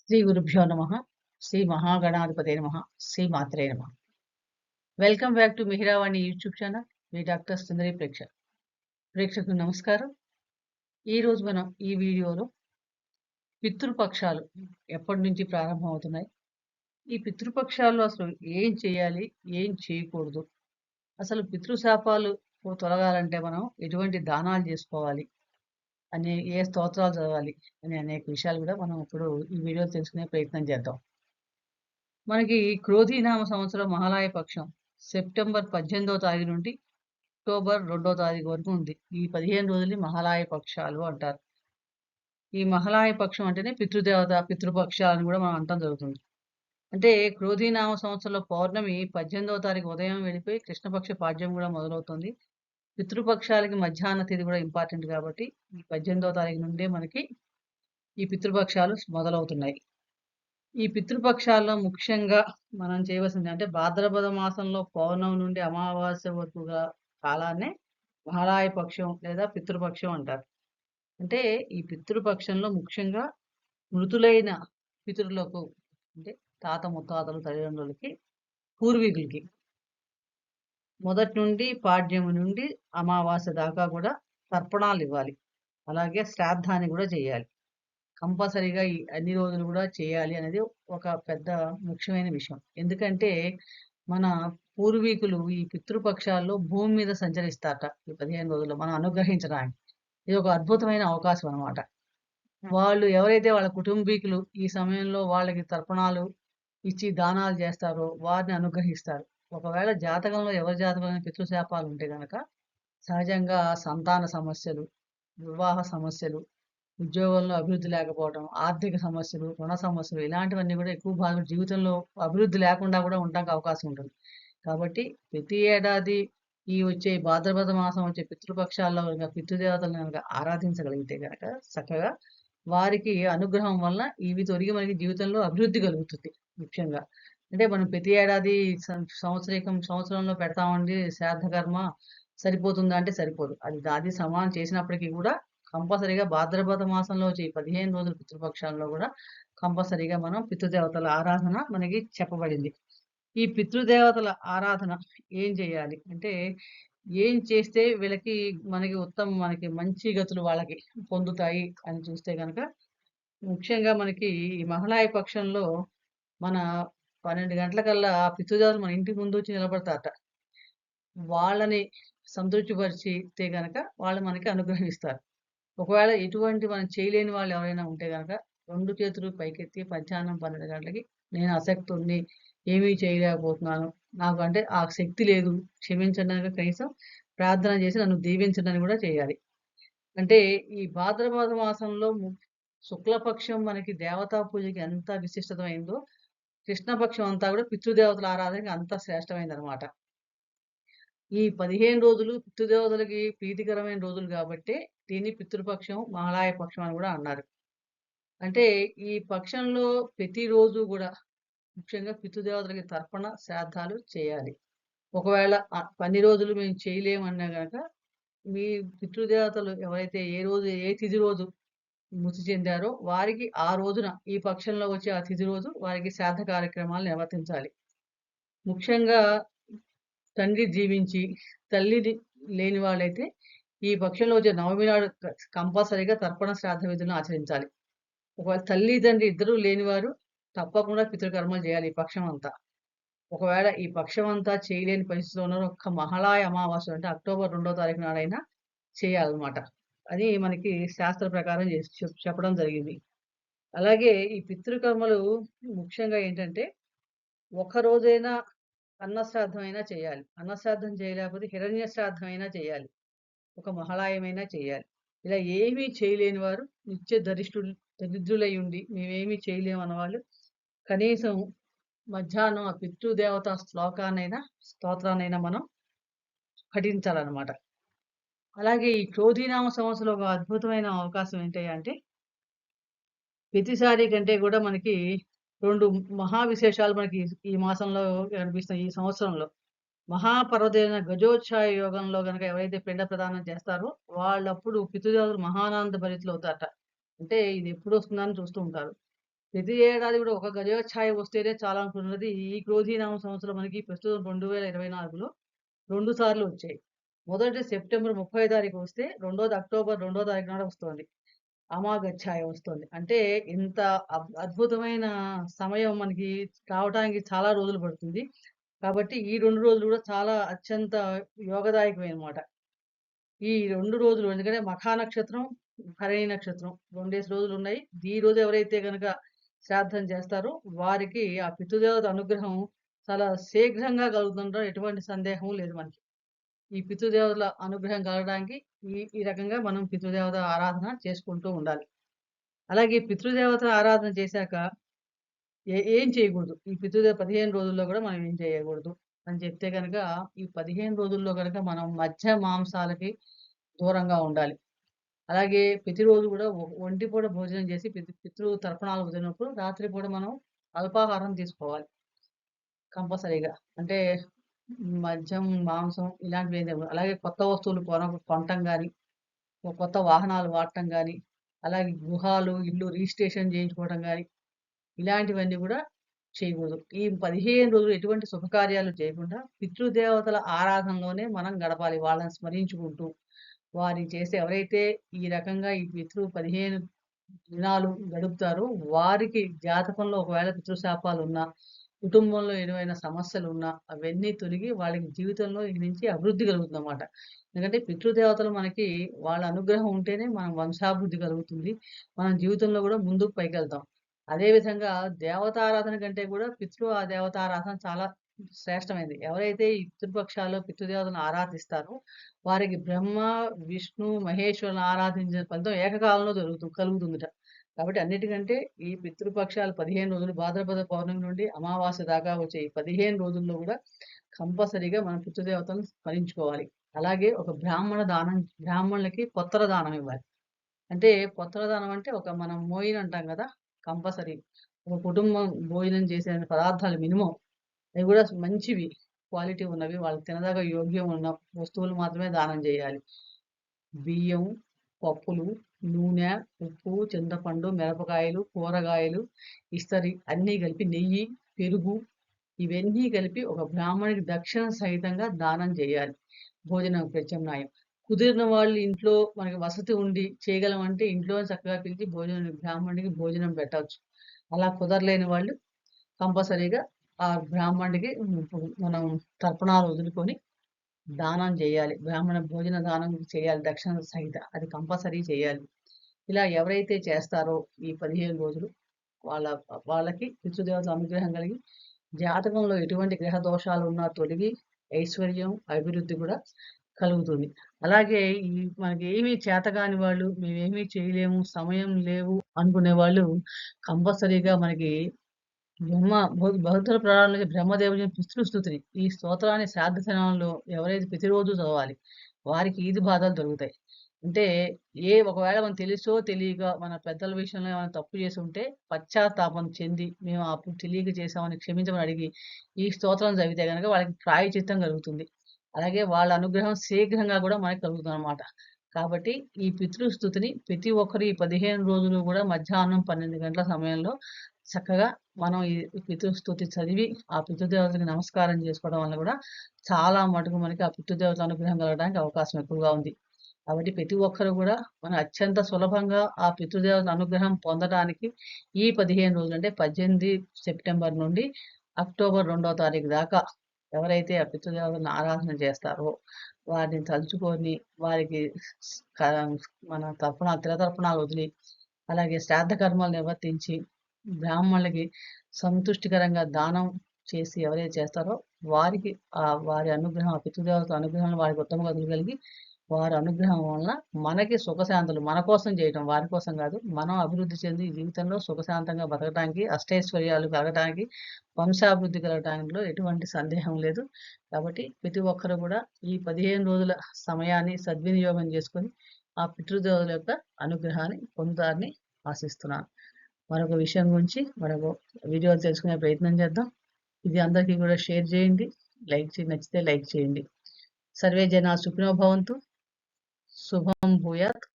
శ్రీ గురుభ్యో నమ. శ్రీ మహాగణాధిపతే నమ. శ్రీ మాత్రే నమ. Welcome back to Mihiravani YouTube channel. మీ డాక్టర్ సుందరి ప్రేక్షకులకు నమస్కారం. ఈ రోజు మనం ఈ వీడియోలో పితృపక్షాలు ఎప్పటి నుంచి ప్రారంభం అవుతున్నాయి, ఈ పితృపక్షాల్లో అసలు ఏం చేయాలి, ఏం చేయకూడదు, అసలు పితృశాపాలు తొలగాలంటే మనం ఎటువంటి దానాలు చేసుకోవాలి, ఏ స్తోత్రాలు చదవాలి అనే అనేక విషయాలు కూడా మనం ఇప్పుడు ఈ వీడియో తెలుసుకునే ప్రయత్నం చేద్దాం. మనకి క్రోధీనామ సంవత్సరం మహాలయ పక్షం సెప్టెంబర్ 18వ తారీఖు నుండి అక్టోబర్ 2వ తారీఖు వరకు ఉంది. ఈ 15 రోజుల్ని మహాలయ పక్షాలు అంటారు. ఈ మహాలయ పక్షం అంటేనే పితృపక్షాలని కూడా మనం అంటం జరుగుతుంది. అంటే క్రోధీనామ సంవత్సరంలో పౌర్ణమి 18వ తారీఖు ఉదయం వెళ్ళిపోయి కృష్ణపక్ష పాడ్యం కూడా మొదలవుతుంది. పితృపక్షాలకి మధ్యాహ్న తిథి కూడా ఇంపార్టెంట్ కాబట్టి ఈ 18వ తారీఖు నుండే మనకి ఈ పితృపక్షాలు మొదలవుతున్నాయి. ఈ పితృపక్షాల్లో ముఖ్యంగా మనం చేయవలసింది అంటే భాద్రపద మాసంలో పౌర్ణమి నుండి అమావాస్య వరకు కాలాన్నే మహాలయ పక్షం లేదా పితృపక్షం అంటారు. అంటే ఈ పితృపక్షంలో ముఖ్యంగా మృతులైన పితరులకు అంటే తాత ముత్తాతలు తల్లిదండ్రులకి పూర్వీకులకి మొదటి నుండి పాడ్యము నుండి అమావాస్య దాకా కూడా తర్పణాలు ఇవ్వాలి. అలాగే శ్రాద్ధాన్ని కూడా చేయాలి. కంపల్సరీగా ఈ అన్ని రోజులు కూడా చేయాలి అనేది ఒక పెద్ద ముఖ్యమైన విషయం. ఎందుకంటే మన పూర్వీకులు ఈ పితృపక్షాల్లో భూమి మీద సంచరిస్తారట ఈ 15 రోజుల్లో మనం అనుగ్రహించడానికి. ఇది ఒక అద్భుతమైన అవకాశం అనమాట. వాళ్ళు ఎవరైతే వాళ్ళ కుటుంబీకులు ఈ సమయంలో వాళ్ళకి తర్పణాలు ఇచ్చి దానాలు చేస్తారో వారిని అనుగ్రహిస్తారు. ఒకవేళ జాతకంలో ఎవరి జాతకంలో పితృశాపాలు ఉంటే గనక సహజంగా సంతాన సమస్యలు, వివాహ సమస్యలు, ఉద్యోగంలో అభివృద్ధి లేకపోవడం, ఆర్థిక సమస్యలు, రుణ సమస్యలు ఇలాంటివన్నీ కూడా ఎక్కువ భాగం జీవితంలో అభివృద్ధి లేకుండా కూడా ఉండడానికి అవకాశం ఉంటుంది. కాబట్టి ప్రతి ఏడాది ఈ వచ్చే భాద్రపద మాసం వచ్చే పితృపక్షాల్లో కనుక పితృదేవతలను కనుక ఆరాధించగలిగితే కనుక చక్కగా వారికి అనుగ్రహం వల్ల ఇవి తొలగి మనకి జీవితంలో అభివృద్ధి కలుగుతుంది. ముఖ్యంగా అంటే మనం ప్రతి ఏడాది సంవత్సరంలో పెడతామండి శ్రాద్ధ కర్మ సరిపోతుందా అంటే సరిపోదు. అది సమానం చేసినప్పటికీ కూడా కంపల్సరీగా భాద్రపద మాసంలో వచ్చే 15 రోజుల పితృపక్షాల్లో కూడా కంపల్సరీగా మనం పితృదేవతల ఆరాధన మనకి చెప్పబడింది. ఈ పితృదేవతల ఆరాధన ఏం చేయాలి అంటే ఏం చేస్తే వీళ్ళకి మనకి మంచి గతులు వాళ్ళకి పొందుతాయి అని చూస్తే కనుక ముఖ్యంగా మనకి ఈ మహాలయ పక్షంలో మన 12 గంటలకల్లా పితృదేవతలు మన ఇంటి ముందు వచ్చి నిలబడతారట. వాళ్ళని సంతృప్తిపరిచితే గనక వాళ్ళు మనకి అనుగ్రహిస్తారు. ఒకవేళ ఇటువంటి మనం చేయలేని వాళ్ళు ఎవరైనా ఉంటే గనక 2 చేతులు పైకెత్తి మధ్యాహ్నం 12 గంటలకి నేను అశక్తుడిని, ఏమీ చేయలేకపోతున్నాను, నాకు అంటే ఆ శక్తి లేదు, క్షమించండి అని కనీసం ప్రార్థన చేసి నన్ను దీవించండి అని కూడా చేయాలి. అంటే ఈ భాద్రపద మాసంలో శుక్లపక్షం మనకి దేవతా పూజకి ఎంత విశిష్టమైందో కృష్ణపక్షం అంతా కూడా పితృదేవతల ఆరాధనకి అంత శ్రేష్టమైందనమాట. ఈ 15 రోజులు పితృదేవతలకి ప్రీతికరమైన రోజులు కాబట్టే దీన్ని పితృపక్షం, మహాలయ పక్షం అని కూడా అన్నారు. అంటే ఈ పక్షంలో ప్రతిరోజు కూడా ముఖ్యంగా పితృదేవతలకి తర్పణ, శ్రాద్ధాలు చేయాలి. ఒకవేళ అన్ని రోజులు మేము చేయలేమన్నా గనక మీ పితృదేవతలు ఎవరైతే ఏ తిథి రోజు మృతి చెందారో వారికి ఆ రోజున ఈ పక్షంలో వచ్చే ఆ తిథి రోజు వారికి శ్రాద్ధ కార్యక్రమాలు నిర్వర్తించాలి. ముఖ్యంగా తండ్రి జీవించి తల్లి లేని వాళ్ళైతే ఈ పక్షంలో వచ్చే నవమి నాడు కంపల్సరీగా తర్పణ శ్రాద్ధ విధులను ఆచరించాలి. ఒకవేళ తల్లి తండ్రి ఇద్దరూ లేనివారు తప్పకుండా పితృకర్మలు చేయాలి ఈ పక్షం అంతా. ఒకవేళ ఈ పక్షం అంతా చేయలేని పరిస్థితిలో ఉన్నారు ఒక్క మహాలయ అమావాస్య అంటే అక్టోబర్ 2వ తారీఖు నాడైనా చేయాలన్నమాట. అది మనకి శాస్త్ర ప్రకారం చెప్పడం జరిగింది. అలాగే ఈ పితృకర్మలు ముఖ్యంగా ఏంటంటే ఒక రోజైనా అన్నశ్రాద్ధం అయినా చేయాలి. అన్నశ్రాద్ధం చేయలేకపోతే హిరణ్య శ్రాద్ధం అయినా చేయాలి. ఒక మహాలయమైనా చేయాలి. ఇలా ఏమీ చేయలేని వారు నిత్య దరిద్రులై ఉండి మేమేమీ చేయలేము అన్నవాళ్ళు కనీసం మధ్యాహ్నం ఆ పితృదేవత స్తోత్రాన్నైనా మనం పఠించాలన్నమాట. అలాగే ఈ క్రోధీనామ సంవత్సరంలో ఒక అద్భుతమైన అవకాశం ఏంటంటే ప్రతిసారి కంటే కూడా మనకి 2 మహా విశేషాలు మనకి ఈ మాసంలో కనిపిస్తాయి. ఈ సంవత్సరంలో మహాపర్వతైన గజోత్సాహ యోగంలో గనక ఎవరైతే పిండ ప్రదానం చేస్తారో వాళ్ళప్పుడు పితృదేవతలు మహానంద భరితులు అవుతారట. అంటే ఇది ఎప్పుడు వస్తుందని చూస్తూ ఉంటారు. ప్రతి ఏడాది కూడా ఒక గజోచ్ఛాయ వస్తేనే చాలా అనుకున్నది ఈ క్రోధీనామ సంవత్సరం మనకి ప్రస్తుతం 2024లో 2 సార్లు వచ్చాయి. మొదటి సెప్టెంబర్ 30 తారీఖు వస్తే, రెండోది అక్టోబర్ 2వ తారీఖు నాడు వస్తోంది. అమాగచ్ఛాయ వస్తోంది. అంటే ఇంత అద్భుతమైన సమయం మనకి రావటానికి చాలా రోజులు పడుతుంది. కాబట్టి ఈ 2 రోజులు కూడా చాలా అత్యంత యోగదాయకమైనమాట. ఈ 2 రోజులు ఎందుకంటే మఖా నక్షత్రం, భరణి నక్షత్రం 2 రోజులున్నాయి. ఈ రోజు ఎవరైతే గనక శ్రాద్ధం చేస్తారో వారికి ఆ పితృదేవత అనుగ్రహం చాలా శీఘ్రంగా కలుగుతుండడం ఎటువంటి సందేహం లేదు మనకి. ఈ పితృదేవతల అనుగ్రహం కలగడానికి ఈ ఈ రకంగా మనం పితృదేవత ఆరాధన చేసుకుంటూ ఉండాలి. అలాగే పితృదేవతల ఆరాధన చేశాక ఏం చేయకూడదు. ఈ 15 రోజుల్లో కూడా మనం ఏం చేయకూడదు అని చెప్తే గనక, ఈ 15 రోజుల్లో గనక మనం మధ్య మాంసాలకి దూరంగా ఉండాలి. అలాగే ప్రతిరోజు కూడా ఒంటి పూట భోజనం చేసి పితృ తర్పణాలు వదిలినప్పుడు రాత్రి పూట మనం అల్పాహారం తీసుకోవాలి కంపల్సరీగా. అంటే మద్యం, మాంసం ఇలాంటివి ఏం తినకూడదు. అలాగే కొత్త వస్తువులు కొనటం గాని, కొత్త వాహనాలు వాడటం గాని, అలాగే గృహాలు, ఇల్లు రిజిస్ట్రేషన్ చేయించుకోవడం గాని, ఇలాంటివన్నీ కూడా చేయకూడదు. ఈ 15 రోజులు ఎటువంటి శుభకార్యాలు చేయకుండా పితృదేవతల ఆరాధనలోనే మనం గడపాలి. వాళ్ళని స్మరించుకుంటూ, వారి చేసే ఎవరైతే ఈ రకంగా ఈ 15 దినాలు గడుపుతారో వారికి జాతకంలో ఒకవేళ పితృశాపాలున్నా, కుటుంబంలో ఏమైనా సమస్యలున్నా అవన్నీ తొలగి వాళ్ళకి జీవితంలో ఇక నుంచి అభివృద్ధి కలుగుతుందన్నమాట. ఎందుకంటే పితృదేవతలు మనకి వాళ్ళ అనుగ్రహం ఉంటేనే మనం వంశాభివృద్ధి కలుగుతుంది. మనం జీవితంలో కూడా ముందుకు పైకెళ్తాం. అదే విధంగా దేవతారాధన కంటే కూడా దేవతారాధన చాలా శ్రేష్టమైనది. ఎవరైతే ఈ పితృపక్షాల్లో పితృదేవతలను ఆరాధిస్తారో వారికి బ్రహ్మ, విష్ణు, మహేశ్వరులను ఆరాధించిన ఫలితం ఏకకాలంలో కలుగుతుందట. కాబట్టి అన్నిటికంటే ఈ పితృపక్షాలు 15 రోజులు భాద్రపద పౌర్ణమి నుండి అమావాస్య దాకా వచ్చే ఈ 15 రోజుల్లో కూడా కంపల్సరీగా మనం పితృదేవతలను స్మరించుకోవాలి. అలాగే ఒక బ్రాహ్మణులకి పొత్తర దానం ఇవ్వాలి. అంటే పొత్తర దానం అంటే మనం మోయిన్ అంటాం కదా! కంపల్సరీ. ఒక కుటుంబం భోజనం చేసే పదార్థాలు మినిమమ్ అవి కూడా మంచివి, క్వాలిటీ ఉన్నవి, వాళ్ళకి తినదగ యోగ్యం ఉన్న వస్తువులు మాత్రమే దానం చేయాలి. బియ్యం, పప్పులు, నూనె, ఉప్పు, చింతపండు, మిరపకాయలు, కూరగాయలు, ఇస్తరి అన్నీ కలిపి నెయ్యి, పెరుగు ఇవన్నీ కలిపి ఒక బ్రాహ్మణుడికి దక్షిణ సహితంగా దానం చేయాలి. భోజనం ప్రత్యామ్నాయం. కుదిరిన వాళ్ళు ఇంట్లో మనకి వసతి ఉండి చేయగలమంటే ఇంట్లో చక్కగా పిలిచి బ్రాహ్మణుడికి భోజనం పెట్టవచ్చు. అలా కుదరలేని వాళ్ళు కంపల్సరీగా ఆ బ్రాహ్మణుడికి మనం తర్పణాలు వదులుకొని దానం చేయాలి. బ్రాహ్మణ భోజన దానం చేయాలి దక్షిణ సహిత. అది కంపల్సరీ చేయాలి. ఇలా ఎవరైతే చేస్తారో ఈ 15 రోజులు వాళ్ళకి పితృదేవతల అనుగ్రహం కలిగి జాతకంలో ఎటువంటి గ్రహ దోషాలు ఉన్నా తొలగి ఐశ్వర్యం, అభివృద్ధి కూడా కలుగుతుంది. అలాగే ఈ మనకి ఏమీ చేతకాని వాళ్ళు, మేమేమీ చేయలేము, సమయం లేవు అనుకునే వాళ్ళు కంపల్సరీగా మనకి బహుతర పురాణాలకి బ్రహ్మదేవుని పితృస్తుతిని ఈ స్తోత్రాన్ని శ్రాద్ధ సమయంలో ఎవరైతే ప్రతిరోజు చదవాలి వారికి ఈది బాధలు దొరుకుతాయి. అంటే ఒకవేళ మనం తెలుసో తెలియక మన పెద్దల విషయంలో ఏమైనా తప్పు చేసి ఉంటే పశ్చాత్తాపం చెంది మేము అప్పుడు తెలియక చేశామని క్షమించమని అడిగి ఈ స్తోత్రం చదివితే గనక వాళ్ళకి ప్రాయశ్చిత్తం కలుగుతుంది. అలాగే వాళ్ళ అనుగ్రహం శీఘ్రంగా కూడా మనకు కలుగుతుందన్నమాట. కాబట్టి ఈ పితృస్తుతిని ప్రతి ఒక్కరు ఈ 15 రోజులు కూడా మధ్యాహ్నం 12 గంటల సమయంలో చక్కగా మనం ఈ పితృస్తుతి చదివి ఆ పితృదేవతకి నమస్కారం చేసుకోవడం వల్ల కూడా చాలా మటుకు మనకి ఆ పితృదేవతల అనుగ్రహం కలగడానికి అవకాశం ఎక్కువగా ఉంది. కాబట్టి ప్రతి ఒక్కరు కూడా మనం అత్యంత సులభంగా ఆ పితృదేవతల అనుగ్రహం పొందడానికి ఈ 15 రోజులు అంటే 18 సెప్టెంబర్ నుండి అక్టోబర్ 2వ తారీఖు దాకా ఎవరైతే ఆ పితృదేవతలను ఆరాధన చేస్తారో వారిని తలుచుకొని వారికి మన తిలతర్పణాలు వదిలి అలాగే శ్రాద్ధ కర్మలు నిర్వర్తించి బ్రాహ్మణులకి సంతుష్టికరంగా దానం చేసి ఎవరైతే చేస్తారో వారికి వారి అనుగ్రహం ఆ పితృదేవతల అనుగ్రహం వారికి ఉత్తమ గతులు కలిగి వారి అనుగ్రహం వలన మనకి సుఖశాంతులు మన కోసం చేయటం, వారి కోసం కాదు, మనం అభివృద్ధి చెంది జీవితంలో సుఖశాంతంగా బతకడానికి, అష్టైశ్వర్యాలు కలగడానికి, వంశాభివృద్ధి కలగటానిలో ఎటువంటి సందేహం లేదు. కాబట్టి ప్రతి ఒక్కరు కూడా ఈ 15 రోజుల సమయాన్ని సద్వినియోగం చేసుకొని ఆ పితృదేవతల యొక్క అనుగ్రహాన్ని పొందుతారని ఆశిస్తున్నాను. మరొక విషయం గురించి మరొక వీడియోలు తెలుసుకునే ప్రయత్నం చేద్దాం. ఇది అందరికీ కూడా షేర్ చేయండి, నచ్చితే లైక్ చేయండి. సర్వే జనా సుఖినో భవంతు. శుభం భూయాత్.